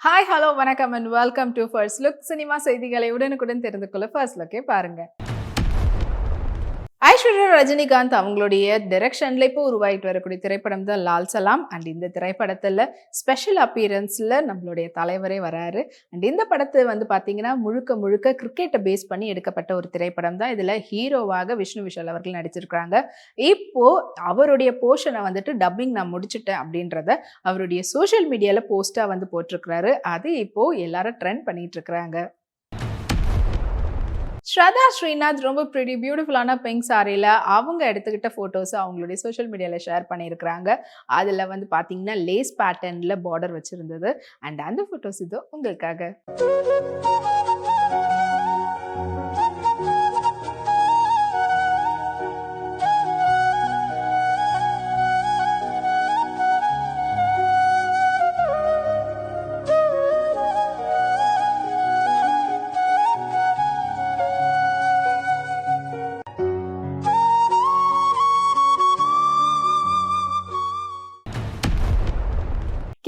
Hi, hello, வணக்கம் and welcome to first look. Cinema செய்திகளை உடனுக்குடன் தெரிந்து கொள்ள ஃபர்ஸ்ட் லுக்கை பாருங்க. ஐஸ்வர்யா ரஜினிகாந்த் அவங்களுடைய டைரக்ஷன்ல இப்போ உருவாகிட்டு வரக்கூடிய திரைப்படம் தான் லால் சலாம். அண்ட் இந்த திரைப்படத்துல ஸ்பெஷல் அப்பியரன்ஸ்ல நம்மளுடைய தலைவரே வராரு. அண்ட் இந்த படத்தை வந்து பாத்தீங்கன்னா முழுக்க முழுக்க கிரிக்கெட்டை பேஸ் பண்ணி எடுக்கப்பட்ட ஒரு திரைப்படம் தான். இதுல ஹீரோவாக விஷ்ணு விஷால் அவர்கள் நடிச்சிருக்காங்க. இப்போ அவருடைய போர்ஷனை வந்துட்டு டப்பிங் நான் முடிச்சுட்டேன் அப்படின்றத அவருடைய சோஷியல் மீடியால போஸ்டா வந்து போட்டிருக்கிறாரு. அது இப்போ எல்லாரும் ட்ரெண்ட் பண்ணிட்டு இருக்கிறாங்க. ஸ்ரதா ஸ்ரீநாத் ரொம்ப பியூட்டிஃபுல்லான பிங்க் சாரியில் அவங்க எடுத்துக்கிட்ட ஃபோட்டோஸ் அவங்களுடைய சோஷியல் மீடியாவில் ஷேர் பண்ணியிருக்கிறாங்க. அதில் வந்து பார்த்தீங்கன்னா லேஸ் பேட்டர்னில் பார்டர் வச்சுருந்தது. அண்ட் அந்த ஃபோட்டோஸ் இதோ உங்களுக்காக.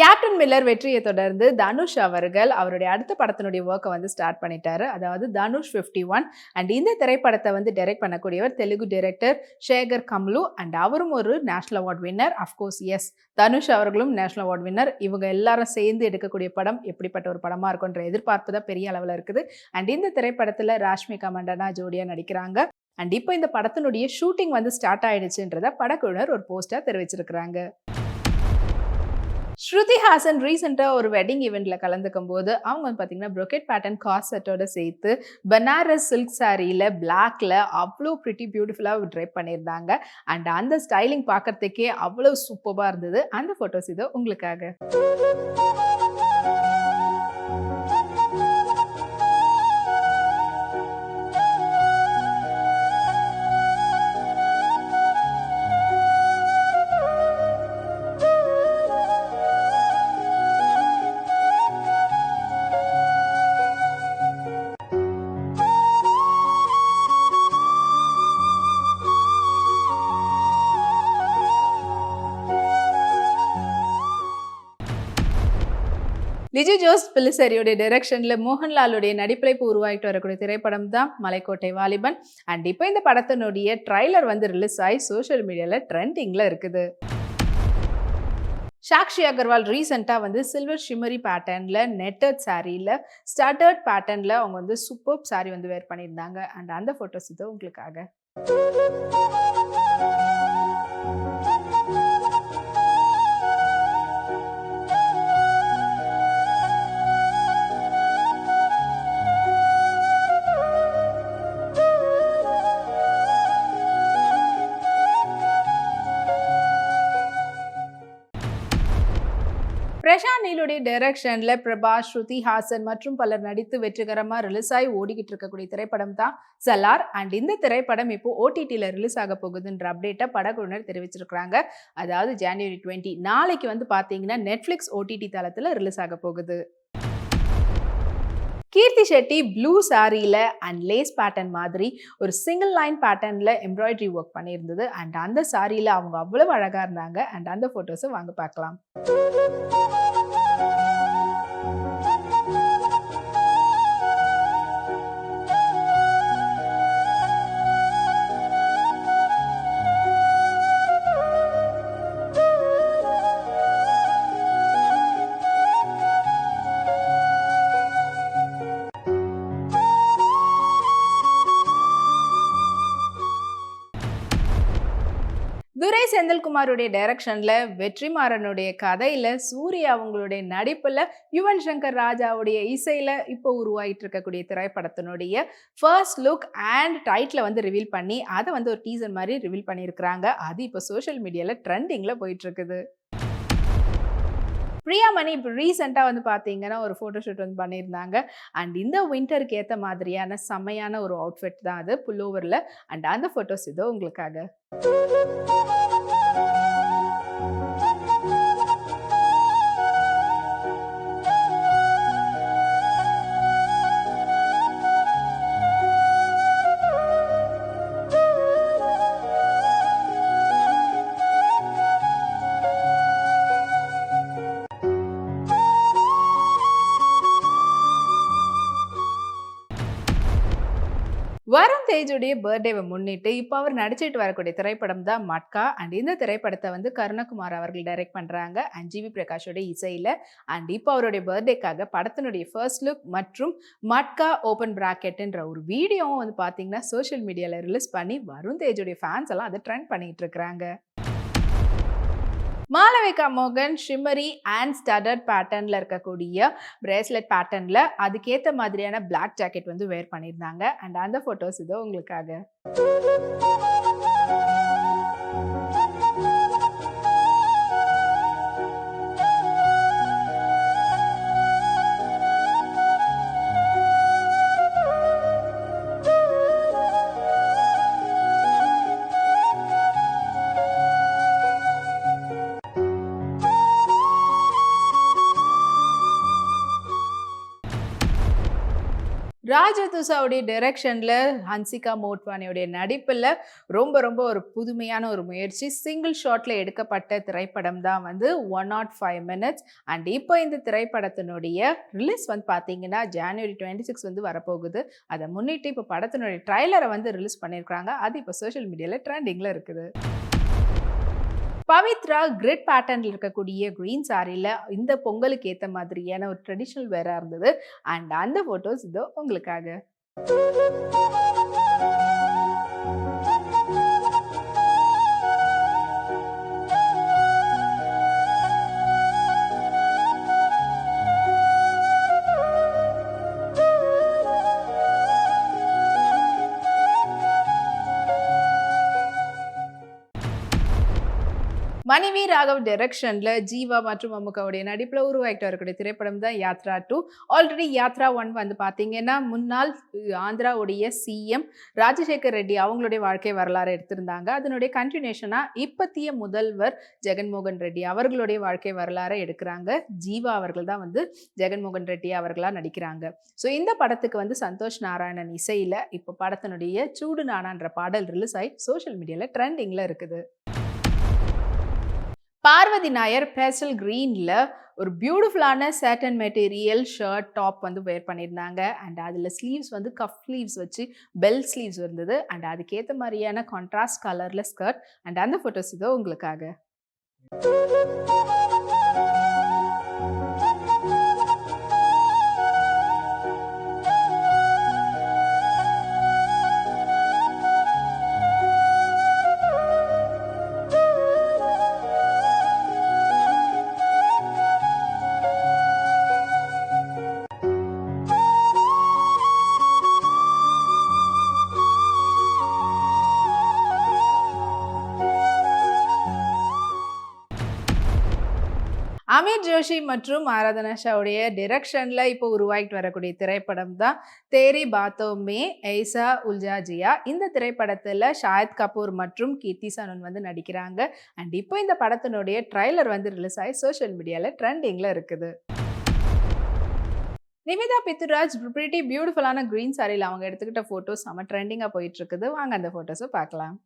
கேப்டன் மில்லர் வெற்றியை தொடர்ந்து தனுஷ் அவர்கள் அவருடைய அடுத்த படத்தினுடைய ஒர்க்கை வந்து ஸ்டார்ட் பண்ணிட்டாரு. அதாவது தனுஷ் 51. அண்ட் இந்த திரைப்படத்தை வந்து டைரக்ட் பண்ணக்கூடியவர் தெலுங்கு டைரக்டர் சேகர் கம்லு. அண்ட் அவரும் ஒரு national award winner. Of course yes, Dhanush அவர்களும் நேஷனல் அவார்ட் வின்னர். இவங்க எல்லாரும் சேர்ந்து எடுக்கக்கூடிய படம் எப்படிப்பட்ட ஒரு படமா இருக்குன்ற எதிர்பார்ப்பு தான் பெரிய அளவில் இருக்குது. அண்ட் இந்த திரைப்படத்தில் ராஷ்மிகா மண்டனா ஜோடியா நடிக்கிறாங்க. அண்ட் இப்போ இந்த படத்தினுடைய ஷூட்டிங் வந்து ஸ்டார்ட் ஆயிடுச்சுன்றத படக்குழுவினர் ஒரு போஸ்டா தெரிவிச்சிருக்கிறாங்க. ஸ்ருதி ஹாசன் ரீசெண்டாக ஒரு வெட்டிங் ஈவெண்ட்ல கலந்துக்கும் போது அவங்க வந்து பார்த்தீங்கன்னா ப்ரொக்கெட் பேட்டர்ன் காஸ் செட்டோட சேர்த்து பனாரஸ் சில்க் சாரியில் பிளாக்ல அவ்வளோ பியூட்டிஃபுல்லாக ட்ரைப் பண்ணியிருந்தாங்க. அண்ட் அந்த ஸ்டைலிங் பார்க்கறதுக்கே அவ்வளோ சூப்பராக இருந்தது. அந்த ஃபோட்டோஸ் இதோ உங்களுக்காக. லிஜி ஜோஸ் பிலிசரியோடைய டைரக்ஷன்ல மோகன்லாலுடைய நடிப்பில் இப்போ உருவாகிட்டு வரக்கூடிய திரைப்படம் தான் மலைக்கோட்டை வாலிபன். அண்ட் இப்போ இந்த படத்தினுடைய ட்ரைலர் வந்து ரிலீஸ் ஆகி சோஷியல் மீடியால ட்ரெண்டிங்ல இருக்குது. சாக்ஷி அகர்வால் ரீசெண்டாக வந்து சில்வர் ஷிமரி பேட்டர்னில் நெட்டட் சாரியில் ஸ்டார்டர்ட் பேட்டர்னில் அவங்க வந்து சூப்பர் சாரி வந்து வேர் பண்ணியிருந்தாங்க. அண்ட் அந்த ஃபோட்டோஸ் இது உங்களுக்காக. பிரசாந்த் நீலுடைய டைரக்ஷன்ல பிரபாஸ், ஸ்ருதி ஹாசன் மற்றும் பலர் நடித்து வெற்றிகரமா ரிலீஸ் ஆகி ஓடிக்கிட்டு இருக்கக்கூடிய திரைப்படம் தான் சலார். அண்ட் இந்த திரைப்படம் இப்போ ஓடிடியில் ரிலீஸ் ஆக போகுதுன்ற அப்டேட்டை படக்குழுவினர் தெரிவிச்சிருக்கிறாங்க. அதாவது ஜனவரி 20 நாளைக்கு வந்து பார்த்தீங்கன்னா நெட்ஃபிளிக்ஸ் ஓடிடி தளத்தில் ரிலீஸ் ஆக போகுது. கீர்த்தி ஷெட்டி ப்ளூ சாரியில் அண்ட் லேஸ் பேட்டர்ன் மாதிரி ஒரு சிங்கிள் லைன் பேட்டர்னில் எம்ப்ராய்டரி ஒர்க் பண்ணியிருந்தது. அண்ட் அந்த சாரியில் அவங்க அவ்வளவு அழகாக இருந்தாங்க. அண்ட் அந்த ஃபோட்டோஸை வாங்க பார்க்கலாம். துரை செந்தில்குமாருடைய டைரக்ஷன்ல வெற்றிமாறனுடைய கதையில சூர்யா அவங்களுடைய நடிப்புல யுவன் சங்கர் ராஜாவுடைய இசையில இப்போ உருவாயிட்டு இருக்கக்கூடிய திரைப்படத்தினுடைய ஃபர்ஸ்ட் லுக் அண்ட் டைட்டில் வந்து ரிவீல் பண்ணி அதை வந்து ஒரு டீசர் மாதிரி ரிவீல் பண்ணியிருக்கிறாங்க. அது இப்போ சோஷியல் மீடியால ட்ரெண்டிங்ல போயிட்டு இருக்குது. பிரியாமணி இப்போ ரீசெண்டாக வந்து பார்த்தீங்கன்னா ஒரு ஃபோட்டோஷூட் வந்து பண்ணியிருந்தாங்க. அண்ட் இந்த வின்டருக்கு ஏற்ற மாதிரியான செம்மையான ஒரு அவுட்ஃபிட் தான் அது, புல்லோவரில். அண்ட் அந்த ஃபோட்டோஸ் இதோ உங்களுக்காக. வருண் தேஜுடைய பர்த்டேவை முன்னிட்டு இப்போ அவர் நடிச்சிட்டு வரக்கூடிய திரைப்படம் தான் மட்கா. அண்ட் இந்த திரைப்படத்தை வந்து கருணகுமார் அவர்கள் டைரக்ட் பண்றாங்க அண்ட் ஜிவி பிரகாஷோட இசையில. அண்ட் இப்போ அவருடைய பர்த்டேக்காக படத்தினுடைய ஃபர்ஸ்ட் லுக் மற்றும் மட்கா ஓபன் பிராக்கெட்ன்ற ஒரு வீடியோவும் வந்து பாத்தீங்கன்னா சோஷியல் மீடியால ரிலீஸ் பண்ணி வருண் தேஜுடைய ஃபேன்ஸ் எல்லாம் அதை ட்ரெண்ட் பண்ணிட்டு இருக்காங்க. மாளவிகா மோகன் ஷிம்மரி அண்ட் ஸ்டடட் பேட்டர்ன்ல இருக்கக்கூடிய பிரேஸ்லெட் பேட்டர்ன்ல அதுக்கேற்ற மாதிரியான பிளாக் ஜாக்கெட் வந்து வேர் பண்ணியிருந்தாங்க. அண்ட் அந்த போட்டோஸ் இதோ உங்களுக்காக. ராஜதுசாவுடைய டைரக்ஷன்ல ஹன்சிகா மோட்வானியுடைய நடிப்பில் ரொம்ப ரொம்ப ஒரு புதுமையான ஒரு முயற்சி. சிங்கிள் ஷாட்ல எடுக்கப்பட்ட திரைப்படம் தான் வந்து 105 minutes. அண்ட் இப்போ இந்த திரைப்படத்தினுடைய ரிலீஸ் வந்து பார்த்தீங்கன்னா January 26 வந்து வரப்போகுது. அதை முன்னிட்டு இப்போ படத்தினுடைய ட்ரைலரை வந்து ரிலீஸ் பண்ணியிருக்காங்க. அது இப்போ சோஷியல் மீடியாவில் ட்ரெண்டிங்கில் இருக்குது. பவித்ரா கிரிட் பேட்டர்ன்ல இருக்கக்கூடிய கிரீன் சாரியில் இந்த பொங்கலுக்கு ஏற்ற மாதிரியான ஒரு ட்ரெடிஷ்னல் வேரா இருந்தது. அண்ட் அந்த ஃபோட்டோஸ் இதோ உங்களுக்காக. மணிவி ராகவ் டைரக்ஷன்ல ஜீவா மற்றும் மம்முக்காவுடைய நடிப்புல உருவாக்கிட்டு வரக்கூடிய திரைப்படம் தான் யாத்ரா 2. ஆல்ரெடி யாத்ரா 1 வந்து பாத்தீங்கன்னா முன்னாள் ஆந்திராவுடைய சிஎம் ராஜசேகர் ரெட்டி அவங்களுடைய வாழ்க்கை வரலாறு எடுத்திருந்தாங்க. அதனுடைய கண்டினியூஷனா இப்பத்திய முதல்வர் ஜெகன்மோகன் ரெட்டி அவர்களுடைய வாழ்க்கை வரலாறை எடுக்கிறாங்க. ஜீவா அவர்கள் தான் வந்து ஜெகன்மோகன் ரெட்டி அவர்களா நடிக்கிறாங்க. ஸோ இந்த படத்துக்கு வந்து சந்தோஷ் நாராயணன் இசையில இப்போ படத்தினுடைய சூடு நானான்ற பாடல் ரிலீஸ் ஆகி சோஷியல் மீடியால ட்ரெண்டிங்ல இருக்குது. பார்வதி நாயர் பேஸ்டல் கிரீன்ல ஒரு பியூட்டிஃபுல்லான சேட்டன் மெட்டீரியல் ஷர்ட் டாப் வந்து வேர் பண்ணியிருந்தாங்க. அண்ட் அதில் ஸ்லீவ்ஸ் வந்து கஃப் ஸ்லீவ்ஸ் வச்சு பெல் ஸ்லீவ்ஸ் இருந்தது. அண்ட் அதுக்கேற்ற மாதிரியான கான்ட்ராஸ்ட் கலர்ல ஸ்கர்ட். அண்ட் அந்த ஃபோட்டோஸ் இதோ உங்களுக்காக. அமீர் ஜோஷி மற்றும் ஆராதனா ஷாவுடைய டிரெக்ஷன்ல இப்போ உருவாகிட்டு வரக்கூடிய திரைப்படம் தான் தேரி பாத்தோ மே ஐசா உல்ஜா ஜியா. இந்த திரைப்படத்துல ஷாயத் கபூர் மற்றும் கீர்த்தி சனன் வந்து நடிக்கிறாங்க. அண்ட் இப்போ இந்த படத்தினுடைய ட்ரைலர் வந்து ரிலீஸ் ஆகி சோஷியல் மீடியால ட்ரெண்டிங்ல இருக்குது. நிவேதா பித்துராஜ் பிரிட்டி பியூட்டிஃபுல்லான கிரீன் சாரியில் அவங்க எடுத்துக்கிட்ட போட்டோஸ் செம்ம ட்ரெண்டிங்காக போயிட்டு இருக்குது. வாங்க அந்த போட்டோஸை பார்க்கலாம்.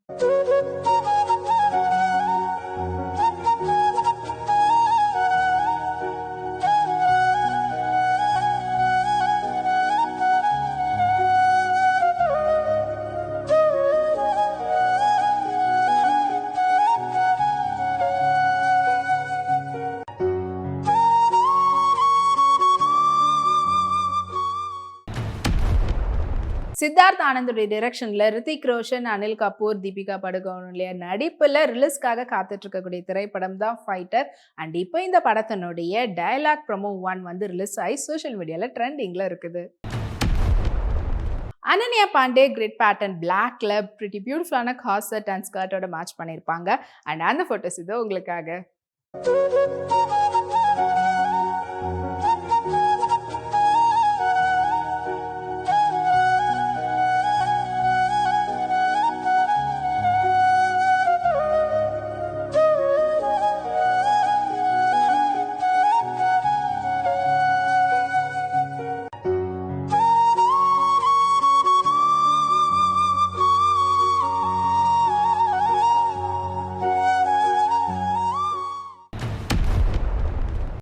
சித்தார்த் ஆனந்துடைய டைரக்ஷன்ல ரித்திக் ரோஷன், அனில் கபூர், தீபிகா படுகோனுடைய நடிப்புல ரிலீஸ்க்காக காத்துட்டு இருக்கக்கூடிய திரைப்படம் தான் ஃபைட்டர். அண்ட் இப்போ இந்த படத்தினுடைய டயலாக் ப்ரோமோ 1 வந்து ரிலீஸ் ஆகி சோஷியல் மீடியால ட்ரெண்டிங்ல இருக்குது. அனன்யா பாண்டே கிரிட் பேட்டர்ன் பிளாக்ல பிரிட்டி பியூட்டிஃபுல்லான கார்செட் அண்ட் ஸ்கர்ட்டோட மேட்ச் பண்ணியிருப்பாங்க. அண்ட் அந்த போட்டோஸ் இதோ உங்களுக்காக.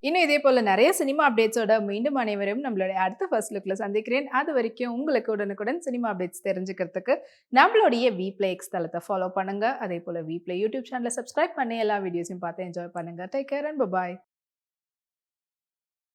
இன்னும் இதே போல நிறைய சினிமா அப்டேட்ஸோட மீண்டும் அனைவரும் நம்மளுடைய அடுத்த ஃபர்ஸ்ட் லுக்ல சந்திக்கிறேன். அது வரைக்கும் உங்களுக்கு உடனுக்குடன் சினிமா அப்டேட்ஸ் தெரிஞ்சுக்கிறதுக்கு நம்மளுடைய விப்ளே எக்ஸ் தளத்தை ஃபாலோ பண்ணுங்க. அதே போல விப்ளே யூடியூப் சேனலை சப்ஸ்கிரைப் பண்ணி எல்லா வீடியோஸையும் பார்த்து என்ஜாய் பண்ணுங்க. Take care and by.